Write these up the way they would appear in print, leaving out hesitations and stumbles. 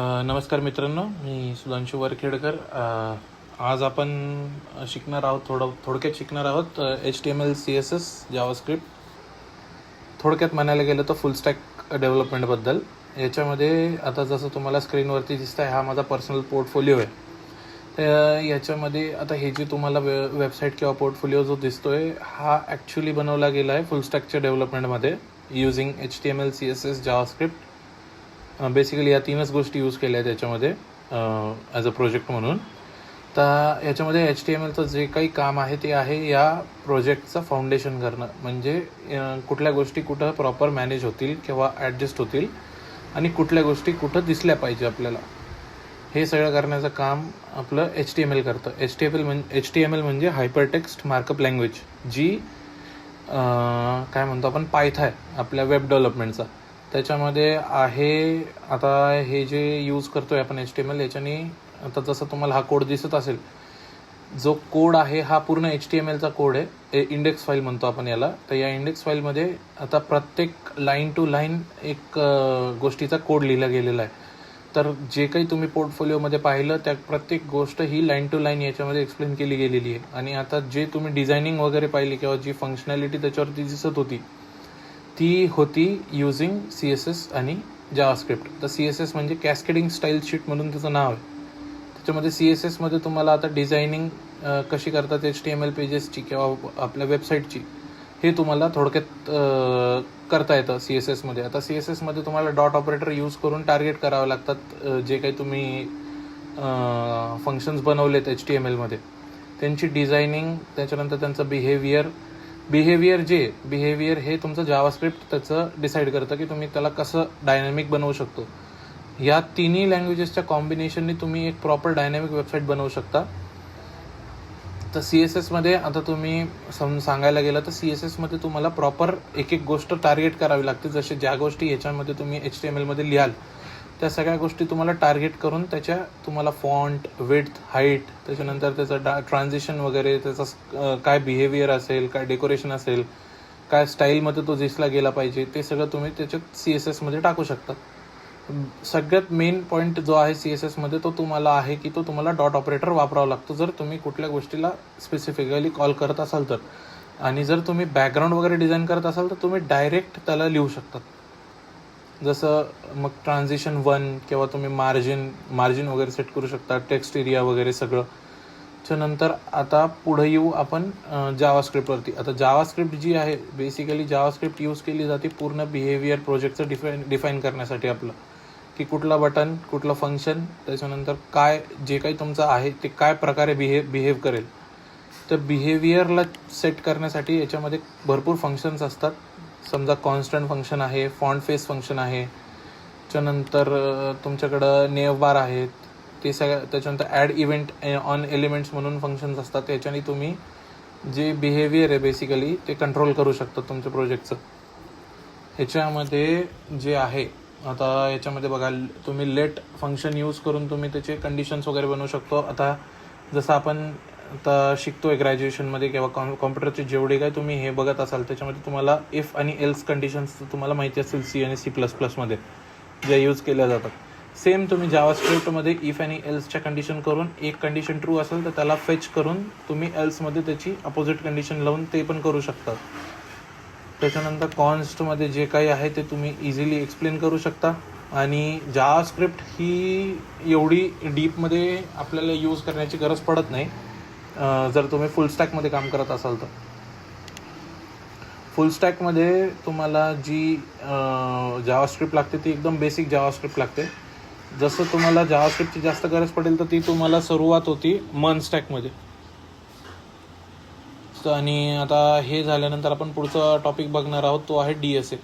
नमस्कार मित्रांनो, मी सुधांशू वरखेडकर. आज आपण थोडक्यात शिकणार आहोत HTML CSS जावास्क्रिप्ट. थोडक्यात म्हणायला गेलं तर फुल स्टॅक डेव्हलपमेंटबद्दल. याच्यामध्ये आता जसं तुम्हाला स्क्रीनवरती दिसत आहे, हा माझा पर्सनल पोर्टफोलिओ आहे. तर याच्यामध्ये आता हे जे तुम्हाला वेबसाईट किंवा पोर्टफोलिओ जो दिसतोय, हा ॲक्च्युली बनवला गेला आहे फुल स्टॅकच्या डेव्हलपमेंटमध्ये using HTML CSS JavaScript. Basically या तीनच गोष्टी यूज केल्या आहेत याच्यामध्ये ॲज अ प्रोजेक्ट म्हणून. तर याच्यामध्ये HTMLचं जे काही काम आहे ते आहे या प्रोजेक्टचं फाउंडेशन करणं, म्हणजे कुठल्या गोष्टी कुठं प्रॉपर मॅनेज होतील किंवा ॲडजस्ट होतील आणि कुठल्या गोष्टी कुठं दिसल्या पाहिजे आपल्याला, हे सगळं करण्याचं काम आपलं HTML करतं. HTML म्हणजे हायपरटेक्स्ट मार्कअप लँग्वेज, जी काय म्हणतो आपण पायथॉन आहे आपल्या वेब डेव्हलपमेंटचा. त्याच्यामध्ये आहे. आता हे जे यूज करतो आहे आपण HTML, याच्याने आता जसं तुम्हाला हा कोड दिसत असेल, जो कोड आहे हा पूर्ण HTMLचा कोड आहे. इंडेक्स फाईल म्हणतो आपण याला. तर या इंडेक्स फाईलमध्ये आता प्रत्येक लाईन टू लाईन एक गोष्टीचा कोड लिहिला गेलेला आहे. तर जे काही तुम्ही पोर्टफोलिओमध्ये पाहिलं, त्या प्रत्येक गोष्ट ही लाईन टू लाईन याच्यामध्ये एक्सप्लेन केली गेलेली आहे. आणि आता जे तुम्ही डिझायनिंग वगैरे पाहिली किंवा जी फंक्शनॅलिटी त्याच्यावरती दिसत होती, ती होती युझिंग CSS आणि जावास्क्रिप्ट. तर CSS म्हणजे कॅस्केडिंग स्टाईल शीट म्हणून त्याचं नाव आहे. त्याच्यामध्ये CSS मध्ये तुम्हाला आता डिझायनिंग कशी करतात HTML पेजेसची किंवा आपल्या वेबसाईटची, हे तुम्हाला थोडक्यात करता येतं CSS मध्ये. आता CSS मध्ये तुम्हाला डॉट ऑपरेटर यूज करून टार्गेट करावे लागतात जे काही तुम्ही फंक्शन्स बनवलेत HTML मध्ये, त्यांची डिझायनिंग, त्याच्यानंतर त्यांचं बिहेवियर हे तुमचं जावास्क्रिप्ट त्याचं डिसाईड करतं की तुम्ही त्याला कसं डायनॅमिक बनवू शकतो. या तिन्ही लँग्वेजेसच्या कॉम्बिनेशनने तुम्ही एक प्रॉपर डायनॅमिक वेबसाईट बनवू शकता. तर CSS मध्ये आता तुम्ही सांगायला गेलं तर CSS मध्ये तुम्हाला प्रॉपर एक एक गोष्ट टार्गेट करावी लागते. जसे ज्या गोष्टी याच्यामध्ये तुम्ही HTML मध्ये लिहाल, त्या सगळ्या गोष्टी तुम्हाला टार्गेट करून त्याच्या तुम्हाला फॉन्ट, विड्थ, हाईट, त्याच्यानंतर त्याचं ट्रान्झिशन वगैरे, त्याचा काय बिहेवियर असेल, काय डेकोरेशन असेल, काय स्टाईलमध्ये तो दिसला गेला पाहिजे, ते सगळं तुम्ही त्याच्यात CSS मध्ये टाकू शकता. सगळ्यात मेन पॉईंट जो आहे CSS मध्ये, तो तुम्हाला आहे की तो तुम्हाला डॉट ऑपरेटर वापरावा लागतो जर तुम्ही कुठल्या गोष्टीला स्पेसिफिकली कॉल करत असाल तर. आणि जर तुम्ही बॅकग्राऊंड वगैरे डिझाईन करत असाल तर तुम्ही डायरेक्ट त्याला लिहू शकता. जसं मग ट्रान्झिशन 1 किंवा तुम्ही मार्जिन वगैरे सेट करू शकता, टेक्स्ट एरिया वगैरे सगळं. त्याच्यानंतर आता पुढे येऊ आपण जावास्क्रिप्टवरती. आता जावास्क्रिप्ट जी आहे, बेसिकली जावास्क्रिप्ट यूज केली जाते पूर्ण बिहेवियर प्रोजेक्टचं डिफाईन करण्यासाठी आपलं, की कुठला बटन, कुठलं फंक्शन, त्याच्यानंतर काय जे काही तुमचं आहे ते काय प्रकारे बिहेव करेल. तर बिहेवियरला सेट करण्यासाठी याच्यामध्ये भरपूर फंक्शन्स असतात. समजा कॉन्स्टंट फंक्शन आहे, फॉन्ट फेस फंक्शन आहे, त्याच्यानंतर तुमच्याकडं नेव बार आहेत, ते सगळं. त्याच्यानंतर ॲड इव्हेंट ऑन एलिमेंट्स म्हणून फंक्शन्स असतात. त्याच्याने तुम्ही जे बिहेवियर आहे बेसिकली ते कंट्रोल करू शकता तुमच्या प्रोजेक्टचं. ह्याच्यामध्ये जे आहे, आता याच्यामध्ये बघा, तुम्ही लेट फंक्शन यूज करून तुम्ही त्याचे कंडिशन्स वगैरे बनवू शकतो. आता जसं आपण आता शिकतोय ग्रॅज्युएशनमध्ये किंवा कॉम्प्युटरचे जेवढे काय तुम्ही हे बघत असाल, त्याच्यामध्ये तुम्हाला इफ आणि एल्स कंडिशन्स तुम्हाला माहिती असेल C आणि C++ मध्ये ज्या यूज केल्या जातात. सेम तुम्ही जावास्क्रिप्टमध्ये इफ आणि एल्सच्या कंडिशन करून, एक कंडिशन ट्रू असेल तर त्याला फेच करून तुम्ही एल्समध्ये त्याची अपोजिट कंडिशन लावून ते पण करू शकता. त्याच्यानंतर कॉन्स्टमध्ये जे काही आहे ते तुम्ही इझिली एक्सप्लेन करू शकता. आणि जावास्क्रिप्ट ही एवढी डीपमध्ये आपल्याला यूज करण्याची गरज पडत नाही जर तुम्ही फुल स्टॅकमध्ये काम करत असाल तर. फुल स्टॅकमध्ये तुम्हाला जी जावास्क्रिप्ट लागते ती एकदम बेसिक जावास्क्रिप्ट लागते. जसं तुम्हाला जावास्क्रिप्टची जास्त गरज पडेल तर ती तुम्हाला सुरुवात होती मन स्टॅकमध्ये. आणि आता हे झाल्यानंतर आपण पुढचा टॉपिक बघणार आहोत, तो आहे DSA.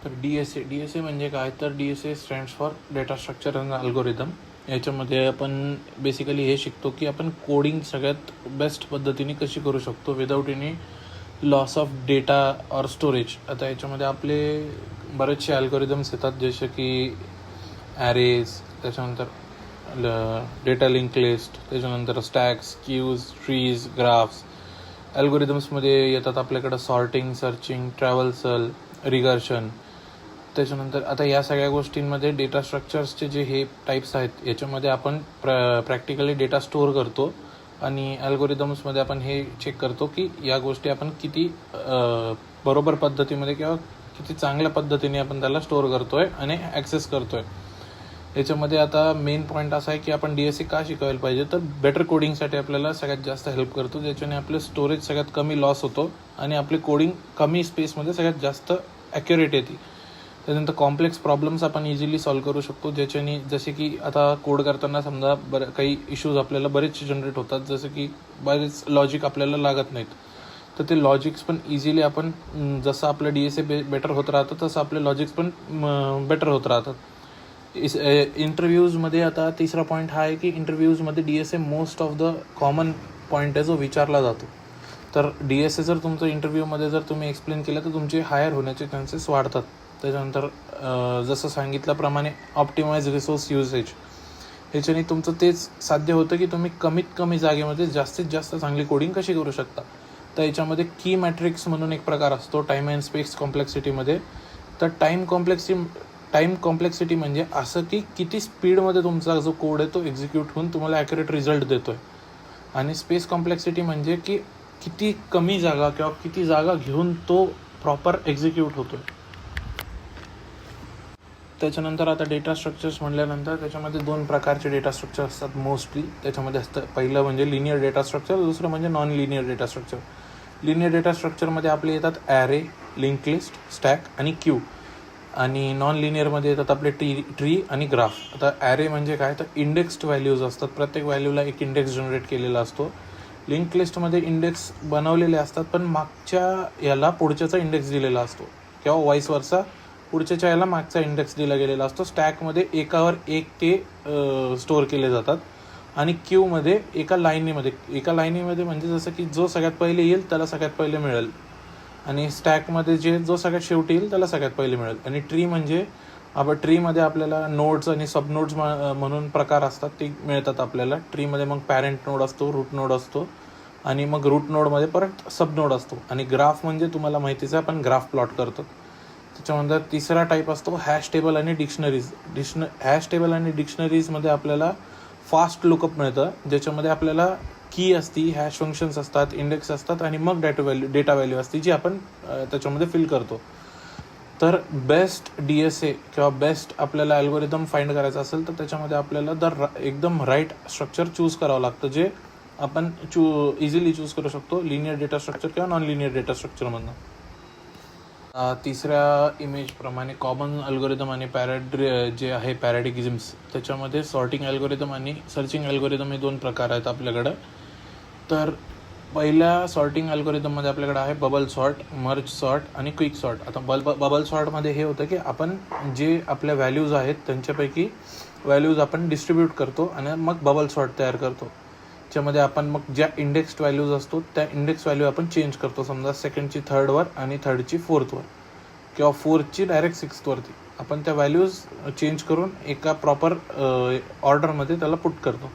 तर DSA म्हणजे काय, तर DSA stands for data structure and algorithm. याच्यामध्ये आपण बेसिकली हे शिकतो की आपण कोडिंग सगळ्यात बेस्ट पद्धतीने कशी करू शकतो without any loss of data or storage. आता याच्यामध्ये आपले बरेचसे अल्गोरिदम्स येतात, जसे की ॲरेज, त्याच्यानंतर डेटा लिंक लिस्ट, त्याच्यानंतर स्टॅक्स, क्यूज, ट्रीज, ग्राफ्स. अल्गोरिदम्समध्ये येतात आपल्याकडं सॉर्टिंग, सर्चिंग, ट्रॅव्हल्सल, रिगर्शन, त्याच्यानंतर आता या सगळ्या गोष्टींमध्ये डेटा स्ट्रक्चर्सचे जे हे टाईप्स आहेत याच्यामध्ये आपण प्रॅक्टिकली डेटा स्टोअर करतो आणि अल्गोरिदम्समध्ये आपण हे चेक करतो की या गोष्टी आपण किती बरोबर पद्धतीमध्ये किंवा किती चांगल्या पद्धतीने आपण त्याला स्टोअर करतोय आणि ॲक्सेस करतोय. याच्यामध्ये आता मेन पॉईंट असा आहे की आपण DSA का शिकायला पाहिजे, तर बेटर कोडिंगसाठी आपल्याला सगळ्यात जास्त हेल्प करतो, ज्याच्याने आपलं स्टोरेज सगळ्यात कमी लॉस होतो आणि आपली कोडिंग कमी स्पेसमध्ये सगळ्यात जास्त ॲक्युरेट येते. त्यानंतर कॉम्प्लेक्स प्रॉब्लेम्स आपण इझिली सॉल्व्ह करू शकतो, ज्याच्याने जसे की आता कोड करताना समजा काही इश्यूज आपल्याला बरेचसे जनरेट होतात, जसं की बरेच लॉजिक आपल्याला लागत नाहीत, तर ते लॉजिक्स पण इझिली आपण जसं आपलं DSA बेटर होत राहतं तसं आपले लॉजिक्स पण बेटर होत राहतात. इंटरव्ह्यूजमध्ये आता तिसरा पॉईंट हा आहे की इंटरव्ह्यूजमध्ये DSA most of the common point आहे जो विचारला जातो. तर DSA जर तुमचं इंटरव्ह्यूमध्ये जर तुम्ही एक्सप्लेन केलं तर तुमचे हायर होण्याचे चान्सेस वाढतात. त्याच्यानंतर जसं सांगितल्याप्रमाणे ऑप्टिमाइज रिसोर्स युसेज, ह्याच्याने तुमचं तेच साध्य होतं की तुम्ही कमीत कमी जागेमध्ये जास्तीत जास्त चांगली कोडिंग कशी करू शकता. तर याच्यामध्ये की मॅट्रिक्स म्हणून एक प्रकार असतो टाईम अँड स्पेस कॉम्प्लेक्सिटीमध्ये. तर टाईम कॉम्प्लेक्सिटी म्हणजे असं की किती स्पीडमध्ये तुमचा जो कोड आहे तो एक्झिक्यूट होऊन तुम्हाला ॲक्युरेट रिझल्ट देतो आहे. आणि स्पेस कॉम्प्लेक्सिटी म्हणजे की किती कमी जागा किंवा किती जागा घेऊन तो प्रॉपर एक्झिक्यूट होतो आहे. त्याच्यानंतर आता डेटा स्ट्रक्चर्स म्हटल्यानंतर त्याच्यामध्ये 2 प्रकारचे डेटा स्ट्रक्चर असतात मोस्टली. त्याच्यामध्ये असतं पहिलं म्हणजे लिनियर डेटा स्ट्रक्चर, दुसरं म्हणजे non linear data structure. Linear data स्ट्रक्चरमध्ये आपले येतात ॲरे, लिंक लिस्ट, स्टॅक आणि क्यू. आणि नॉन लिनियरमध्ये येतात आपले ट्री आणि ग्राफ. आता ॲरे म्हणजे काय, तर इंडेक्स्ड व्हॅल्यूज असतात, प्रत्येक व्हॅल्यूला एक इंडेक्स जनरेट केलेला असतो. लिंक लिस्टमध्ये इंडेक्स बनवलेले असतात पण मागच्या याला पुढच्याचा इंडेक्स दिलेला असतो किंवा व्हाईस वर्सा, पुढच्याच्या याला मागचा इंडेक्स दिला गेलेला असतो. स्टॅकमध्ये एकावर एक ते स्टोअर केले जातात. आणि क्यूमध्ये एका लाईनीमध्ये म्हणजे जसं की जो सगळ्यात पहिले येईल त्याला सगळ्यात पहिले मिळेल, आणि स्टॅकमध्ये जो सगळ्यात शेवटी येईल त्याला सगळ्यात पहिले मिळेल. आणि ट्री म्हणजे ट्रीमध्ये आपल्याला नोड्स आणि सब नोड्स म्हणून प्रकार असतात, ते मिळतात आपल्याला. ट्रीमध्ये मग पॅरेंट नोड असतो, रूट नोड असतो, आणि मग रूट नोडमध्ये परत सब नोड असतो. आणि ग्राफ म्हणजे तुम्हाला माहितीच आहे, आपण ग्राफ प्लॉट करतो. त्याच्यानंतर तिसरा टाईप असतो हॅश टेबल आणि डिक्शनरीज. हॅश टेबल आणि डिक्शनरीजमध्ये आपल्याला फास्ट लुकअप मिळतं, ज्याच्यामध्ये आपल्याला की असती, हॅश फंक्शन्स असतात, इंडेक्स असतात, आणि मग डेटा व्हॅल्यू असते जी आपण त्याच्यामध्ये फिल करतो. तर बेस्ट DSA किंवा बेस्ट आपल्याला अल्गोरिदम फाइंड करायचं असेल तर त्याच्यामध्ये आपल्याला एकदम राईट स्ट्रक्चर चूज करावं लागतं, जे आपण इझिली चूज करू शकतो लिनियर डेटा स्ट्रक्चर किंवा नॉन लिनियर डेटा स्ट्रक्चरमधनं. तिसऱ्या इमेजप्रमाणे कॉमन अल्गोरिदम आणि जे आहे पॅराडिग्झम्स, त्याच्यामध्ये सॉर्टिंग अल्गोरिदम आणि सर्चिंग अल्गोरिदम हे 2 प्रकार आहेत आपल्याकडं. तर पहिल्या सॉर्टिंग अल्गोरिदममध्ये आपल्याकडे आहे बबल सॉर्ट, मर्ज सॉर्ट आणि क्विक सॉर्ट. आता बबल सॉर्टमध्ये हे होतं की आपण जे आपल्या व्हॅल्यूज आहेत त्यांच्यापैकी व्हॅल्यूज आपण डिस्ट्रीब्यूट करतो आणि मग बबल सॉर्ट तयार करतो, ज्यामध्ये आपण मग ज्या इंडेक्स्ड व्हॅल्यूज असतो त्या इंडेक्स व्हॅल्यू आपण चेंज करतो. समजा सेकंडची थर्डवर आणि थर्डची फोर्थवर किंवा फोर्थची डायरेक्ट सिक्स्थवरती आपण त्या व्हॅल्यूज चेंज करून एका प्रॉपर ऑर्डरमध्ये त्याला पुट करतो.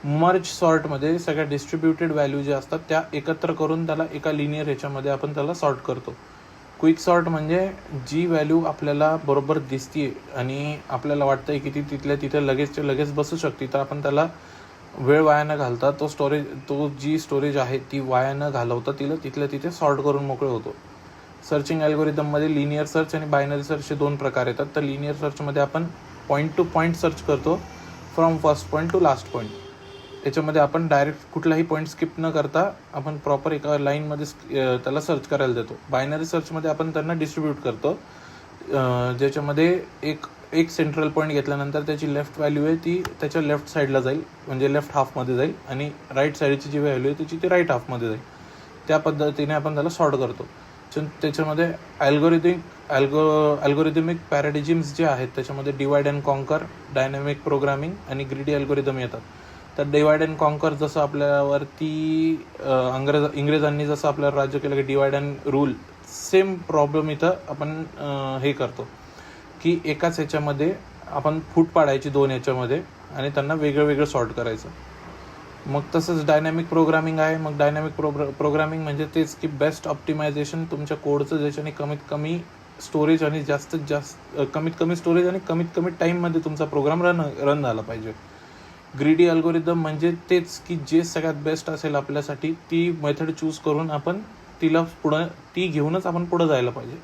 मर्ज सॉर्टमध्ये सगळ्या डिस्ट्रीब्युटेड व्हॅल्यू ज्या असतात त्या एकत्र करून त्याला एका लिनियर ह्याच्यामध्ये आपण त्याला सॉर्ट करतो. क्विक सॉर्ट म्हणजे जी व्हॅल्यू आपल्याला बरोबर दिसते आणि आपल्याला वाटतंय की ती तिथल्या तिथे लगेच बसू शकते, तर आपण त्याला वेळ वाया न घालता तो जी स्टोरेज आहे ती वाया न घालवता तिथल्या तिथे सॉर्ट करून मोकळे होतो. सर्चिंग अल्गोरिदममध्ये लिनियर सर्च आणि बायनरी सर्चचे 2 प्रकार येतात. तर लिनियर सर्चमध्ये आपण पॉईंट टू पॉईंट सर्च करतो, from first point two last point. याच्यामध्ये आपण डायरेक्ट कुठलाही पॉईंट स्किप न करता आपण प्रॉपर एका लाईनमध्ये त्याला सर्च करायला देतो. बायनरी सर्चमध्ये आपण त्यांना डिस्ट्रीब्यूट करतो, ज्याच्यामध्ये एक सेंट्रल पॉईंट घेतल्यानंतर त्याची लेफ्ट व्हॅल्यू आहे ती त्याच्या लेफ्ट साईडला जाईल, म्हणजे लेफ्ट हाफमध्ये जाईल, आणि राईट साईडची जी व्हॅल्यू आहे त्याची ती राईट हाफमध्ये जाईल. त्या पद्धतीने आपण त्याला सॉर्ट करतो. त्याच्यामध्ये अल्गोरिदमिक पॅराडिजिम्स जे आहेत त्याच्यामध्ये divide and conquer, dynamic programming आणि ग्रीडी अल्गोरिदम येतात. तर डिवाइड अँड कॉन्कर जसं आपल्यावरती इंग्रजांनी जसं आपल्यावर राज्य केलं की divide and rule, same problem इथं आपण हे करतो की एकाच ह्याच्यामध्ये आपण फूट पाडायची 2 ह्याच्यामध्ये आणि त्यांना वेगळं सॉर्ट करायचं. मग तसंच डायनॅमिक प्रोग्रामिंग आहे. मग डायनॅमिक प्रोग्रामिंग म्हणजे तेच की बेस्ट ऑप्टिमायझेशन तुमच्या कोडचं, ज्याच्याने कमीत कमी स्टोरेज आणि जास्तीत जास्त कमीत कमी स्टोरेज आणि कमीत कमी टाईममध्ये तुमचा प्रोग्राम रन झाला पाहिजे. ग्रीडी अल्गोरिदम म्हणजे तेच की जे सगळ्यात बेस्ट असेल आपल्यासाठी ती मेथड चूज करून आपण ती घेऊनच आपण पुढं जायला पाहिजे.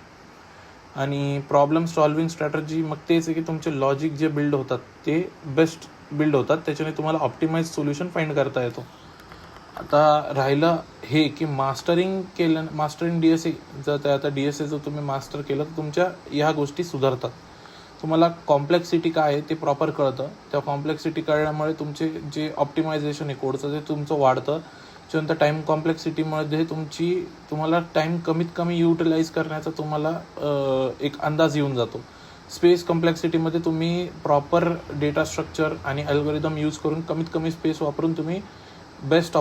आणि प्रॉब्लेम सॉल्विंग स्ट्रॅटर्जी मग तेच आहे की तुमचे लॉजिक जे बिल्ड होतात ते बेस्ट बिल्ड होतात, त्याच्याने तुम्हाला ऑप्टिमाइज सोल्युशन फाइंड करता येतो. आता राहिलं हे की मास्टरिंग DSA आता DSA जर तुम्ही मास्टर केलं तर तुमच्या ह्या गोष्टी सुधारतात. तुम्हाला कॉम्प्लेक्सिटी काय आहे ते प्रॉपर कळतं. त्या कॉम्प्लेक्सिटी कळल्यामुळे तुमचे जे ऑप्टिमायझेशन आहे कोडचं ते तुमचं वाढतं. त्याच्यानंतर टाईम कॉम्प्लेक्सिटीमध्ये तुम्हाला टाईम कमीत कमी युटिलाइज करण्याचा तुम्हाला एक अंदाज येऊन जातो. स्पेस कॉम्प्लेक्सिटीमध्ये तुम्ही प्रॉपर डेटा स्ट्रक्चर आणि अल्गोरिदम यूज करून कमीत कमी स्पेस वापरून तुम्ही बेस्ट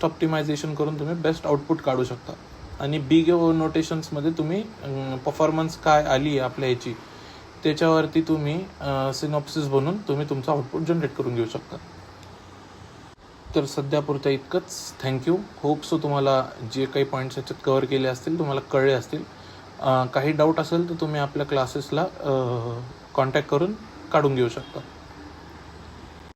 ऑप्टिमायझेशन करून तुम्ही बेस्ट आउटपुट काढू शकता. आणि बिग नोटेशन्समध्ये तुम्ही परफॉर्मन्स काय आली आहे आपल्या ह्याची त्याच्यावरती तुम्ही सिनॉप्सिस बनवून तुम्ही तुमचा आउटपुट जनरेट करून घेऊ शकता. तर सध्यापुरतं इतकंच. थँक्यू. होप सो तुम्हाला जे काही पॉईंट्स याच्यात कव्हर केले असतील तुम्हाला कळले असतील. काही डाऊट असेल तर तुम्ही आपल्या क्लासेसला कॉन्टॅक्ट करून काढून घेऊ शकता.